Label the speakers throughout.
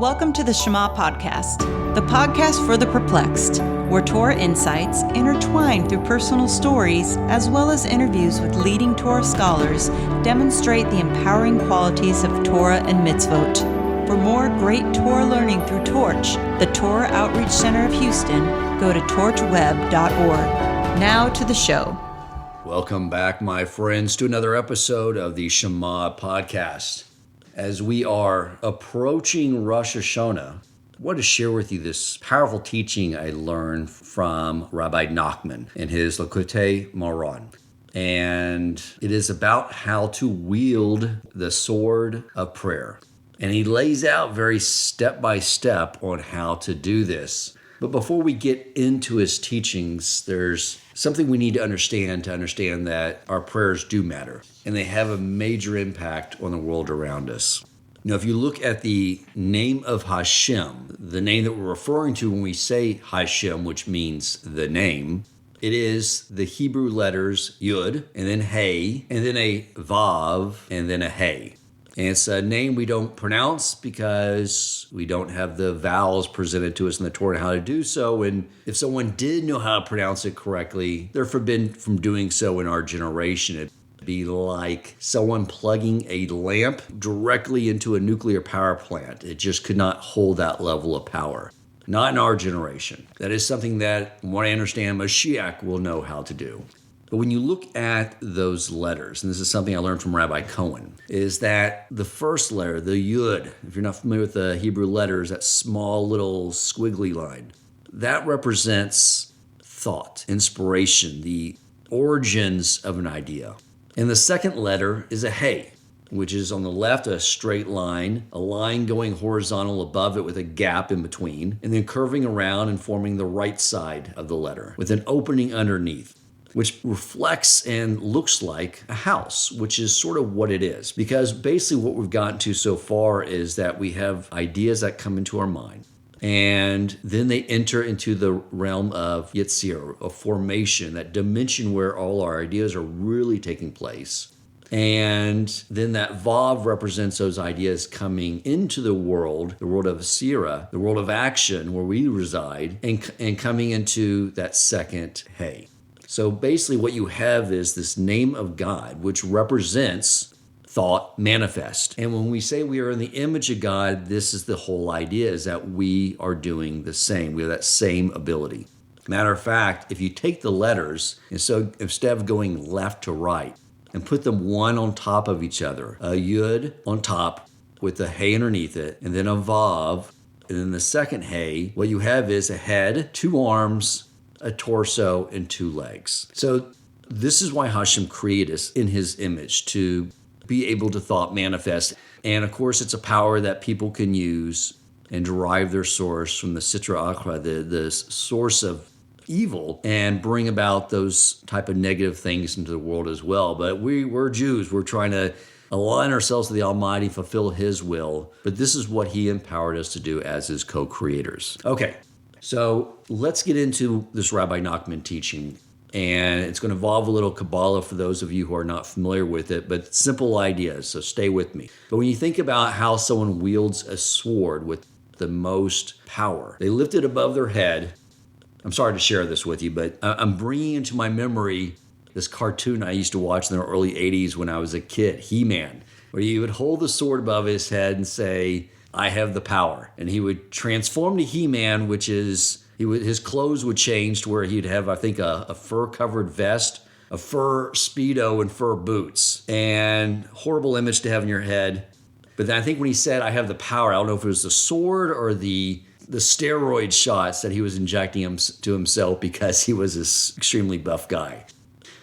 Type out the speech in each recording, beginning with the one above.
Speaker 1: Welcome to the Shema podcast, the podcast for the perplexed, where Torah insights intertwined through personal stories as well as interviews with leading Torah scholars demonstrate the empowering qualities of Torah and mitzvot. For more great Torah learning through Torch, the Torah Outreach Center of Houston, go to torchweb.org. Now to the show.
Speaker 2: Welcome back, my friends, to another episode of the Shema podcast. As we are approaching Rosh Hashanah, I want to share with you this powerful teaching I learned from Rabbi Nachman in his Likutei Moharan. And it is about how to wield the sword of prayer. And he lays out very step by step on how to do this. But before we get into his teachings, there's something we need to understand that our prayers do matter. And they have a major impact on the world around us. Now, if you look at the name of Hashem, the name that we're referring to when we say Hashem, which means the name, it is the Hebrew letters Yod, and then Hey, and then a Vav, and then a Hey. And it's a name we don't pronounce because we don't have the vowels presented to us in the Torah how to do so. And if someone did know how to pronounce it correctly, they're forbidden from doing so in our generation. It'd be like someone plugging a lamp directly into a nuclear power plant. It just could not hold that level of power. Not in our generation. That is something that, from what I understand, Mashiach will know how to do. But when you look at those letters, and this is something I learned from Rabbi Cohen, is that the first letter, the Yud, if you're not familiar with the Hebrew letters, that small little squiggly line, that represents thought, inspiration, the origins of an idea. And the second letter is a Hey, which is on the left, a straight line, a line going horizontal above it with a gap in between, and then curving around and forming the right side of the letter with an opening underneath, which reflects and looks like a house, which is sort of what it is. Because basically what we've gotten to so far is that we have ideas that come into our mind, and then they enter into the realm of Yetzir, of formation, that dimension where all our ideas are really taking place. And then that Vav represents those ideas coming into the world of Asira, the world of action where we reside, and coming into that second Hey. So basically what you have is this name of God, which represents thought manifest. And when we say we are in the image of God, this is the whole idea, is that we are doing the same. We have that same ability. Matter of fact, if you take the letters, and so instead of going left to right, and put them one on top of each other, a Yud on top with a Hey underneath it, and then a Vav, and then the second Hey, what you have is a head, two arms, a torso, and two legs. So this is why Hashem created us in his image, to be able to thought manifest. And of course, it's a power that people can use and derive their source from the Sitra Achra, the source of evil, and bring about those type of negative things into the world as well. But we're Jews. We're trying to align ourselves to the Almighty, fulfill his will. But this is what he empowered us to do as his co-creators. Okay. So let's get into this Rabbi Nachman teaching, and it's going to involve a little Kabbalah for those of you who are not familiar with it, but simple ideas, so stay with me. But when you think about how someone wields a sword with the most power, they lift it above their head. I'm sorry to share this with you, but I'm bringing into my memory this cartoon I used to watch in the early 80s when I was a kid, He-Man, where he would hold the sword above his head and say, I have the power. And he would transform to He-Man, which is, his clothes would change to where he'd have, I think, a fur-covered vest, a fur Speedo, and fur boots. And horrible image to have in your head. But then I think when he said, I have the power, I don't know if it was the sword or the steroid shots that he was injecting to himself because he was this extremely buff guy.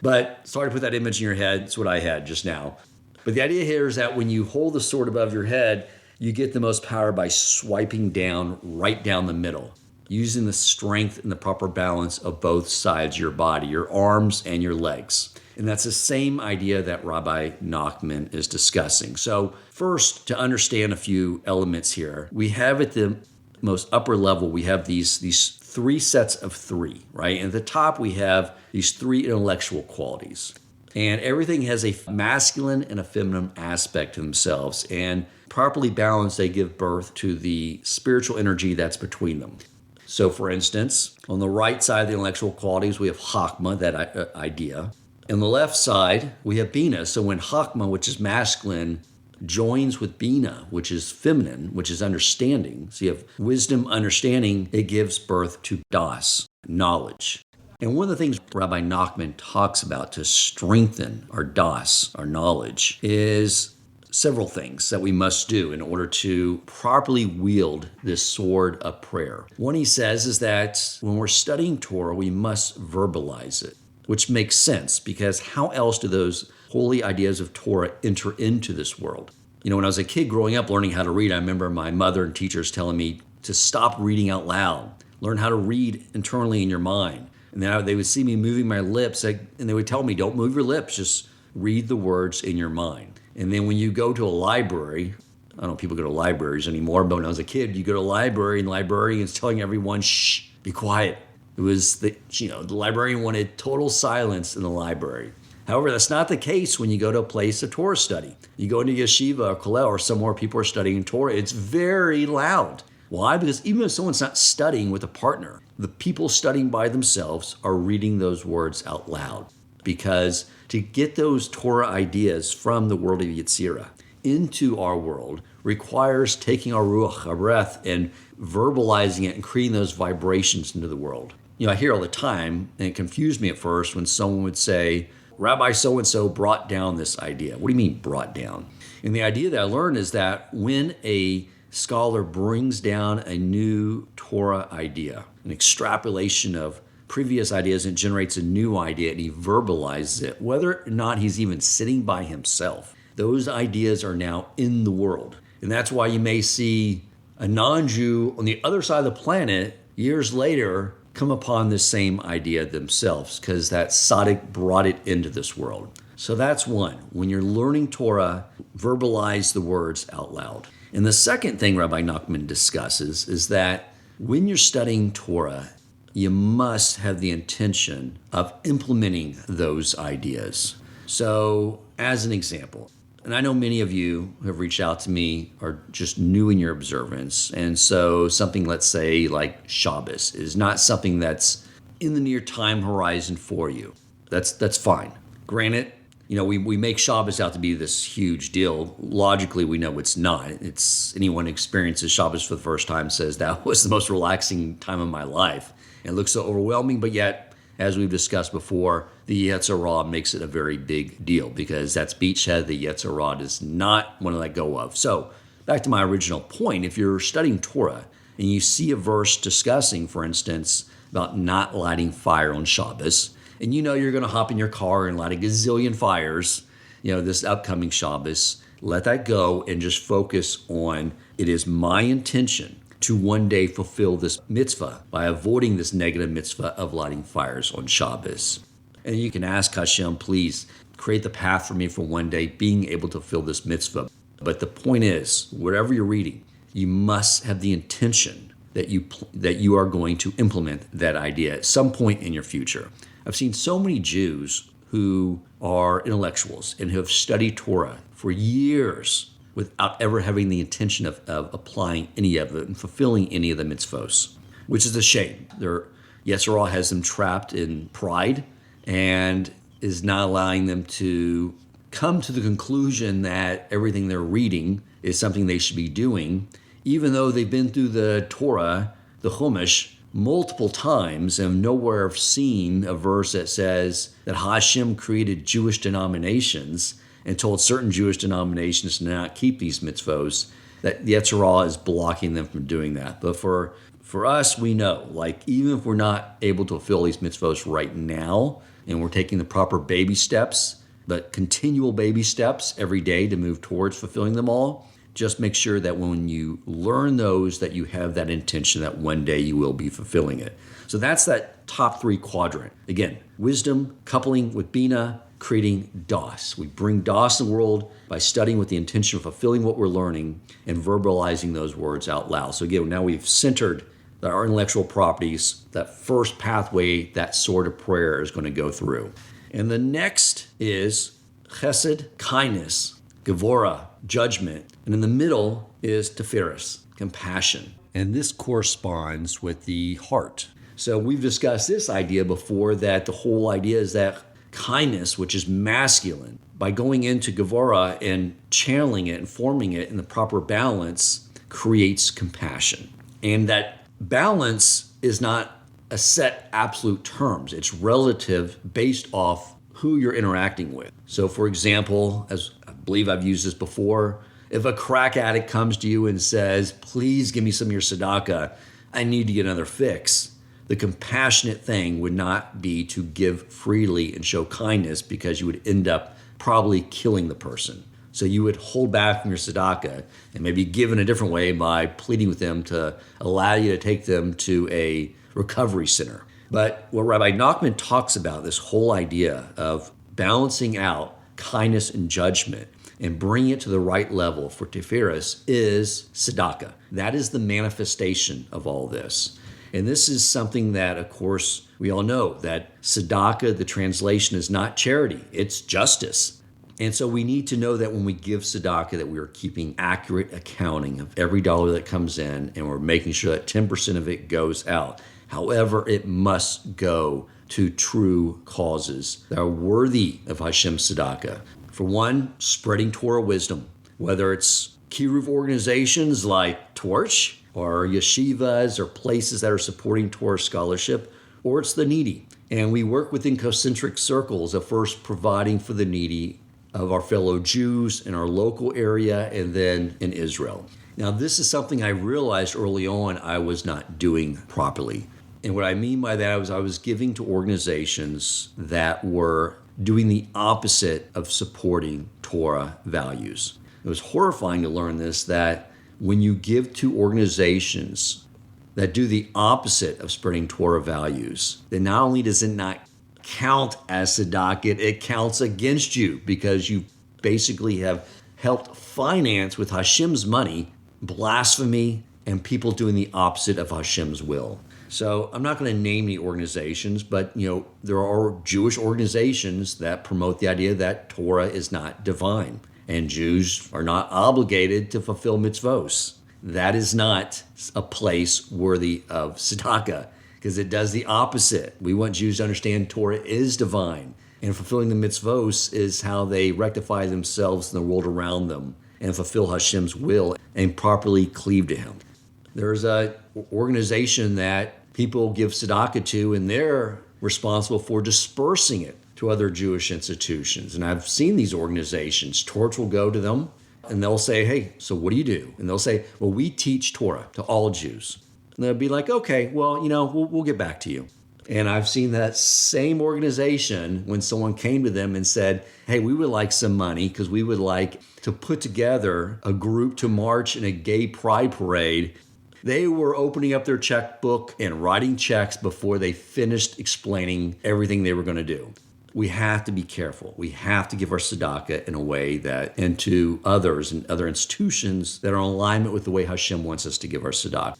Speaker 2: But sorry to put that image in your head. It's what I had just now. But the idea here is that when you hold the sword above your head, you get the most power by swiping down, right down the middle, using the strength and the proper balance of both sides of your body, your arms and your legs. And that's the same idea that Rabbi Nachman is discussing. So first, to understand a few elements here, we have at the most upper level, we have these three sets of three, right? And at the top, we have these three intellectual qualities. And everything has a masculine and a feminine aspect to themselves. And properly balanced, they give birth to the spiritual energy that's between them. So, for instance, on the right side of the intellectual qualities, we have Chachma, that idea. On the left side, we have Bina. So when Chachma, which is masculine, joins with Bina, which is feminine, which is understanding. So you have wisdom, understanding, it gives birth to Daas, knowledge. And one of the things Rabbi Nachman talks about to strengthen our Daas, our knowledge, is several things that we must do in order to properly wield this sword of prayer. One he says is that when we're studying Torah, we must verbalize it, which makes sense because how else do those holy ideas of Torah enter into this world? You know, when I was a kid growing up learning how to read, I remember my mother and teachers telling me to stop reading out loud, learn how to read internally in your mind. And then they would see me moving my lips, and they would tell me, don't move your lips, just read the words in your mind. And then when you go to a library, I don't know if people go to libraries anymore, but when I was a kid, you go to a library and the librarian is telling everyone, shh, be quiet. It was the librarian wanted total silence in the library. However, that's not the case when you go to a place of Torah study. You go into yeshiva or kollel or somewhere people are studying Torah, it's very loud. Why? Because even if someone's not studying with a partner, the people studying by themselves are reading those words out loud. Because to get those Torah ideas from the world of Yetzirah into our world requires taking our ruach, our breath, and verbalizing it and creating those vibrations into the world. You know, I hear all the time, and it confused me at first when someone would say, Rabbi so-and-so brought down this idea. What do you mean brought down? And the idea that I learned is that when a scholar brings down a new Torah idea, an extrapolation of previous ideas, and generates a new idea, and he verbalizes it, whether or not he's even sitting by himself, those ideas are now in the world. And that's why you may see a non-Jew on the other side of the planet years later come upon this same idea themselves, because that tzaddik brought it into this world. So that's one. When you're learning Torah, verbalize the words out loud. And the second thing Rabbi Nachman discusses is that when you're studying Torah, you must have the intention of implementing those ideas. So, as an example, and I know many of you who have reached out to me are just new in your observance, and so something, let's say, like Shabbos is not something that's in the near time horizon for you. That's fine. Granted, you know, we make Shabbos out to be this huge deal. Logically, we know it's not. It's anyone who experiences Shabbos for the first time says that was the most relaxing time of my life. It looks so overwhelming, but yet, as we've discussed before, the Yetzirah makes it a very big deal because that's beachhead. The Yetzirah does not want to let go of. So, back to my original point, if you're studying Torah and you see a verse discussing, for instance, about not lighting fire on Shabbos, and you know you're going to hop in your car and light a gazillion fires, you know, this upcoming Shabbos, let that go and just focus on, it is my intention to one day fulfill this mitzvah by avoiding this negative mitzvah of lighting fires on Shabbos. And you can ask Hashem, please create the path for me for one day being able to fulfill this mitzvah. But the point is, whatever you're reading, you must have the intention that you are going to implement that idea at some point in your future. I've seen so many Jews who are intellectuals and who have studied Torah for years without ever having the intention of applying any of it and fulfilling any of the mitzvos, which is a shame. Their Yetzirah has them trapped in pride and is not allowing them to come to the conclusion that everything they're reading is something they should be doing, even though they've been through the Torah, the Chumash, multiple times and nowhere have seen a verse that says that Hashem created Jewish denominations and told certain Jewish denominations to not keep these mitzvos, that the Yetzirah is blocking them from doing that. But for us, we know, like, even if we're not able to fulfill these mitzvos right now, and we're taking the proper baby steps, but continual baby steps every day to move towards fulfilling them all, just make sure that when you learn those, that you have that intention that one day you will be fulfilling it. So that's that top three quadrant. Again, wisdom, coupling with Bina, creating Daas. We bring Daas in the world by studying with the intention of fulfilling what we're learning and verbalizing those words out loud. So again, now we've centered our intellectual properties, that first pathway, that sort of prayer is going to go through. And the next is chesed, kindness, Gevurah, judgment. And in the middle is Tiferes, compassion. And this corresponds with the heart. So we've discussed this idea before, that the whole idea is that kindness, which is masculine, by going into Gevurah and channeling it and forming it in the proper balance, creates compassion. And that balance is not a set absolute terms. It's relative based off who you're interacting with. So for example, as I believe I've used this before, if a crack addict comes to you and says, please give me some of your tzedakah, I need to get another fix, the compassionate thing would not be to give freely and show kindness, because you would end up probably killing the person. So you would hold back from your tzedakah and maybe give in a different way by pleading with them to allow you to take them to a recovery center. But what Rabbi Nachman talks about, this whole idea of balancing out kindness and judgment and bringing it to the right level for Tiferes, is tzedakah. That is the manifestation of all this. And this is something that, of course, we all know that tzedakah, the translation, is not charity, it's justice. And so we need to know that when we give tzedakah, that we are keeping accurate accounting of every dollar that comes in, and we're making sure that 10% of it goes out. However, it must go to true causes that are worthy of Hashem's tzedakah. For one, spreading Torah wisdom, whether it's kiruv organizations like Torch, or yeshivas, or places that are supporting Torah scholarship, or it's the needy. And we work within concentric circles of first providing for the needy of our fellow Jews in our local area, and then in Israel. Now, this is something I realized early on I was not doing properly. And what I mean by that was I was giving to organizations that were doing the opposite of supporting Torah values. It was horrifying to learn this, that when you give to organizations that do the opposite of spreading Torah values, then not only does it not count as tzedakah, it counts against you, because you basically have helped finance with Hashem's money blasphemy and people doing the opposite of Hashem's will. So I'm not going to name any organizations, but there are Jewish organizations that promote the idea that Torah is not divine and Jews are not obligated to fulfill mitzvos. That is not a place worthy of tzedakah, because it does the opposite. We want Jews to understand Torah is divine, and fulfilling the mitzvos is how they rectify themselves in the world around them and fulfill Hashem's will and properly cleave to Him. There's an organization that people give tzedakah to, and they're responsible for dispersing it to other Jewish institutions. And I've seen these organizations. Torch will go to them, and they'll say, hey, so what do you do? And they'll say, well, we teach Torah to all Jews. And they'll be like, okay, well, we'll get back to you. And I've seen that same organization, when someone came to them and said, hey, we would like some money because we would like to put together a group to march in a gay pride parade. They were opening up their checkbook and writing checks before they finished explaining everything they were going to do. We have to be careful. We have to give our tzedakah in a way that, and to others and other institutions that are in alignment with the way Hashem wants us to give our tzedakah.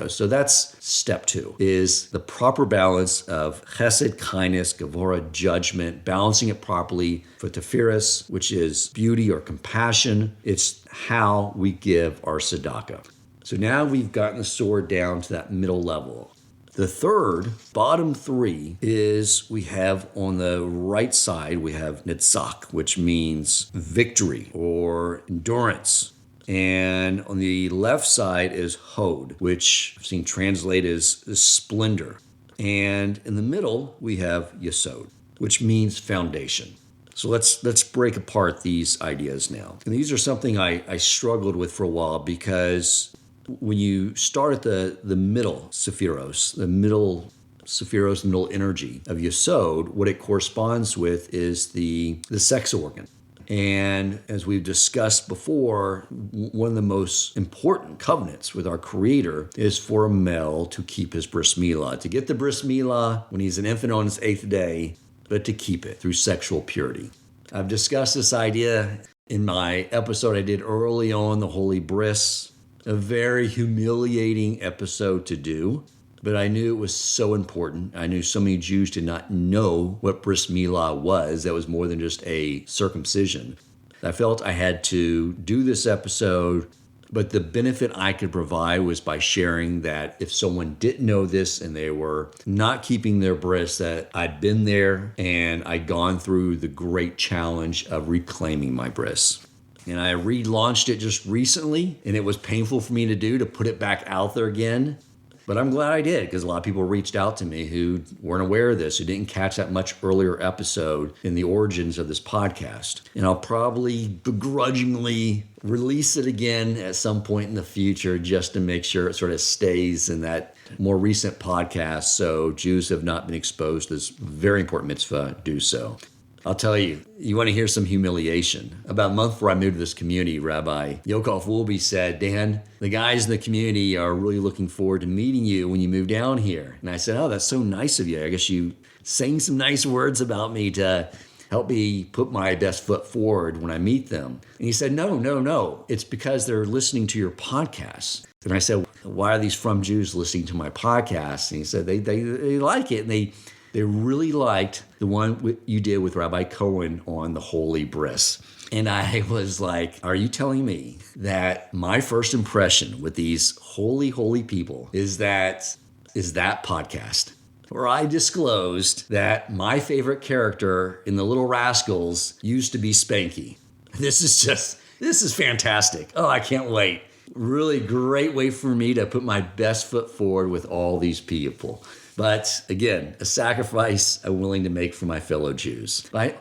Speaker 2: So that's step 2, is the proper balance of chesed, kindness, gevurah, judgment, balancing it properly for Tiferes, which is beauty or compassion. It's how we give our tzedakah. So now we've gotten the sword down to that middle level. The third, bottom 3, is we have on the right side, we have nitzach, which means victory or endurance. And on the left side is hod, which I've seen translated as splendor. And in the middle, we have Yesod, which means foundation. So let's break apart these ideas now. And these are something I struggled with for a while, because when you start at the middle Tiferes, the middle energy of Yesod, what it corresponds with is the sex organ. And as we've discussed before, one of the most important covenants with our Creator is for a male to keep his bris milah, to get the bris milah when he's an infant on his 8th day, but to keep it through sexual purity. I've discussed this idea in my episode I did early on, the Holy Bris, a very humiliating episode to do. But I knew it was so important. I knew so many Jews did not know what bris milah was. That was more than just a circumcision. I felt I had to do this episode, but the benefit I could provide was by sharing that if someone didn't know this and they were not keeping their bris, that I'd been there and I'd gone through the great challenge of reclaiming my bris. And I relaunched it just recently, and it was painful for me to do, to put it back out there again. But I'm glad I did, because a lot of people reached out to me who weren't aware of this, who didn't catch that much earlier episode in the origins of this podcast. And I'll probably begrudgingly release it again at some point in the future, just to make sure it sort of stays in that more recent podcast, so Jews have not been exposed to this very important mitzvah, do so. I'll tell you, you want to hear some humiliation. About a month before I moved to this community, Rabbi Yokov Wolbe said, Dan, the guys in the community are really looking forward to meeting you when you move down here. And I said, oh, that's so nice of you. I guess you saying some nice words about me to help me put my best foot forward when I meet them. And he said, no. It's because they're listening to your podcast. And I said, why are these From Jews listening to my podcast? And he said, they like it. And they really liked the one you did with Rabbi Cohen on the Holy Bris. And I was like, are you telling me that my first impression with these holy people is that podcast? Where I disclosed that my favorite character in The Little Rascals used to be Spanky. This is fantastic. Oh, I can't wait. Really great way for me to put my best foot forward with all these people. But again, a sacrifice I'm willing to make for my fellow Jews. I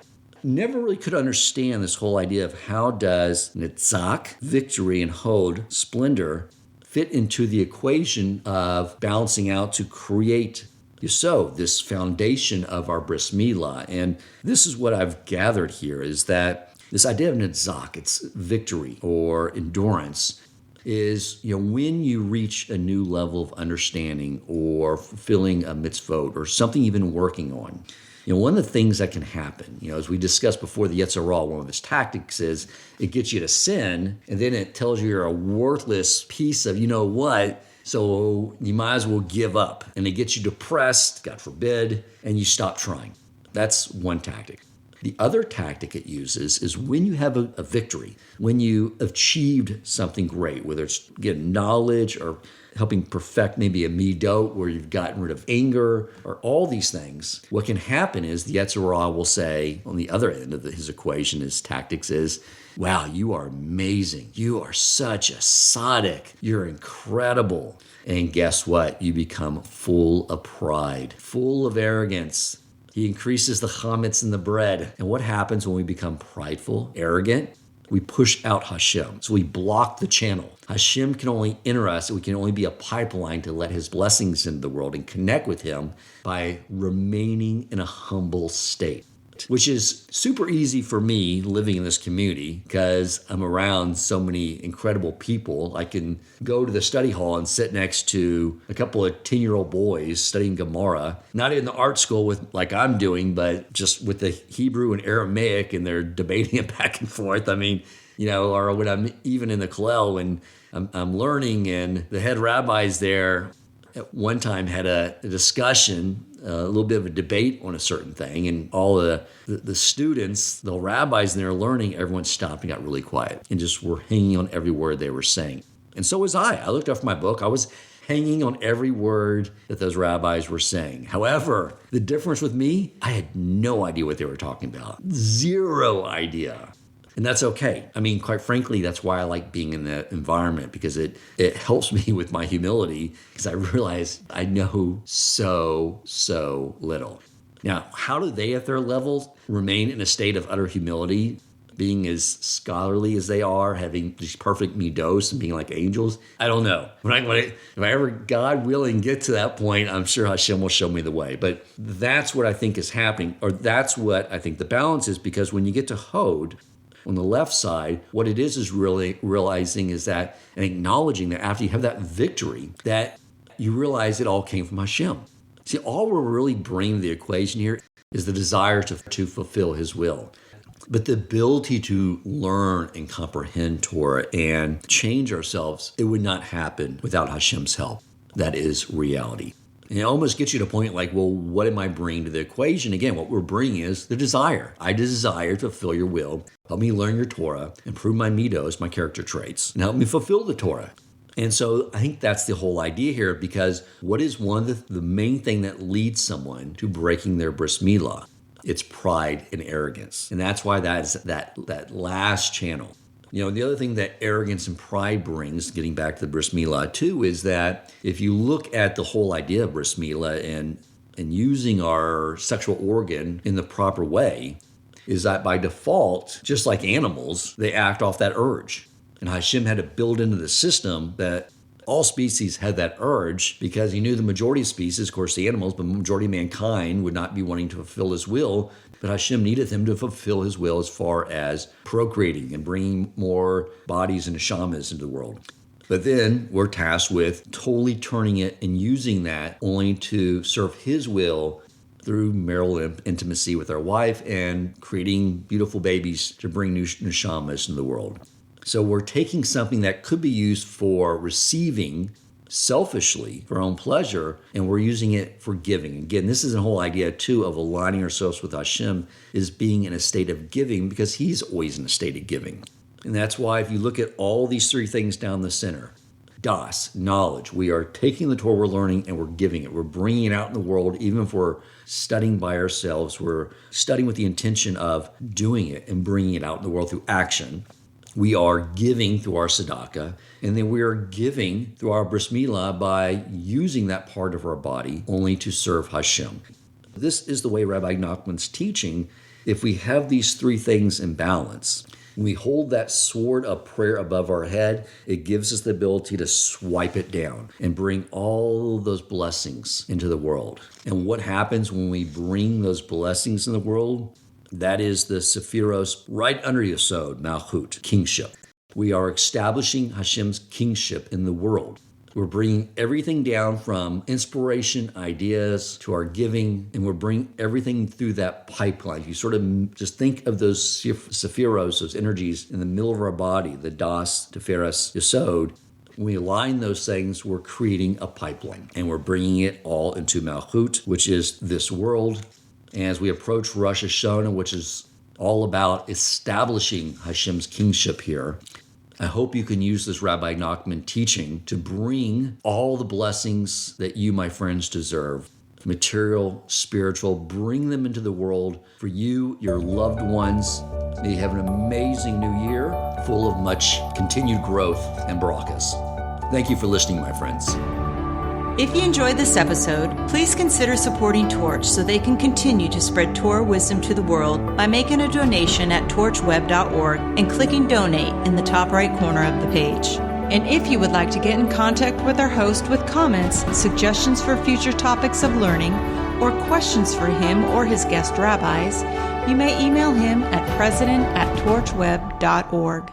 Speaker 2: never really could understand this whole idea of how does nitzak, victory, and hod, splendor, fit into the equation of balancing out to create Yesod, this foundation of our bris milah. And this is what I've gathered here, is that this idea of nitzak, it's victory or endurance, is, when you reach a new level of understanding or fulfilling a mitzvot or something you've been working on. One of the things that can happen, as we discussed before, the Yetzer Hara, one of its tactics is it gets you to sin, and then it tells you you're a worthless piece of what, so you might as well give up. And it gets you depressed, God forbid, and you stop trying. That's one tactic. The other tactic it uses is when you have a victory, when you achieved something great, whether it's getting knowledge or helping perfect maybe a midot where you've gotten rid of anger or all these things, what can happen is the Yetzer Hara will say on the other end of his equation, his tactics is, wow, you are amazing. You are such a tzaddik. You're incredible. And guess what? You become full of pride, full of arrogance. He increases the chametz in the bread. And what happens when we become prideful, arrogant? We push out Hashem. So we block the channel. Hashem can only enter us. We can only be a pipeline to let his blessings into the world and connect with him by remaining in a humble state, which is super easy for me living in this community because I'm around so many incredible people. I can go to the study hall and sit next to a couple of 10-year-old boys studying Gemara, not in the art school like I'm doing, but just with the Hebrew and Aramaic, and they're debating it back and forth. I mean, or when I'm even in the kollel and I'm learning, and the head rabbis there at one time had a discussion, a little bit of a debate on a certain thing, and all the students, the rabbis in there learning, everyone stopped and got really quiet and just were hanging on every word they were saying. And so was I. I looked up my book. I was hanging on every word that those rabbis were saying. However, the difference with me, I had no idea what they were talking about. Zero idea. And that's okay. I mean, quite frankly, that's why I like being in that environment, because it helps me with my humility, because I realize I know so little. Now, how do they at their level remain in a state of utter humility, being as scholarly as they are, having these perfect midos and being like angels? I don't know. If I ever, God willing, get to that point, I'm sure Hashem will show me the way. But that's what I think is happening, or that's what I think the balance is, because when you get to Hod, on the left side, what it is really realizing is that, and acknowledging that after you have that victory, that you realize it all came from Hashem. See, all we're really bringing to the equation here is the desire to fulfill his will. But the ability to learn and comprehend Torah and change ourselves, it would not happen without Hashem's help. That is reality. And it almost gets you to a point like, well, what am I bringing to the equation? Again, what we're bringing is the desire. I desire to fulfill your will. Help me learn your Torah, improve my midos, my character traits, and help me fulfill the Torah. And so I think that's the whole idea here, because what is one of the main thing that leads someone to breaking their bris milah? It's pride and arrogance. And that's why that is that last channel. The other thing that arrogance and pride brings, getting back to the bris milah too, is that if you look at the whole idea of bris milah and using our sexual organ in the proper way, is that by default, just like animals, they act off that urge. And Hashem had to build into the system that all species had that urge, because he knew the majority of species, of course the animals, but the majority of mankind would not be wanting to fulfill his will. But Hashem needed them to fulfill his will as far as procreating and bringing more bodies and neshamas into the world. But then we're tasked with totally turning it and using that only to serve his will through marital intimacy with our wife and creating beautiful babies to bring new neshamas into the world. So we're taking something that could be used for receiving selfishly for our own pleasure, and we're using it for giving. Again, this is the whole idea too of aligning ourselves with Hashem, is being in a state of giving, because he's always in a state of giving. And that's why if you look at all these three things down the center, Daas, knowledge, we are taking the Torah we're learning and we're giving it. We're bringing it out in the world. Even if we're studying by ourselves, we're studying with the intention of doing it and bringing it out in the world through action. We are giving through our tzedakah, and then we are giving through our bris milah by using that part of our body only to serve Hashem. This is the way Rabbi Nachman's teaching. If we have these three things in balance, when we hold that sword of prayer above our head, it gives us the ability to swipe it down and bring all those blessings into the world. And what happens when we bring those blessings in the world? That is the Tiferes right under Yesod, Malchut, kingship. We are establishing Hashem's kingship in the world. We're bringing everything down from inspiration, ideas, to our giving, and we're bringing everything through that pipeline. If you sort of just think of those Tiferes, those energies in the middle of our body, the Daas, Tiferes, Yesod, when we align those things, we're creating a pipeline, and we're bringing it all into Malchut, which is this world. And as we approach Rosh Hashanah, which is all about establishing Hashem's kingship here, I hope you can use this Rabbi Nachman teaching to bring all the blessings that you, my friends, deserve, material, spiritual, bring them into the world for you, your loved ones. May you have an amazing new year full of much continued growth and barakas. Thank you for listening, my friends.
Speaker 1: If you enjoyed this episode, please consider supporting Torch so they can continue to spread Torah wisdom to the world by making a donation at torchweb.org and clicking donate in the top right corner of the page. And if you would like to get in contact with our host with comments, suggestions for future topics of learning, or questions for him or his guest rabbis, you may email him at president@torchweb.org.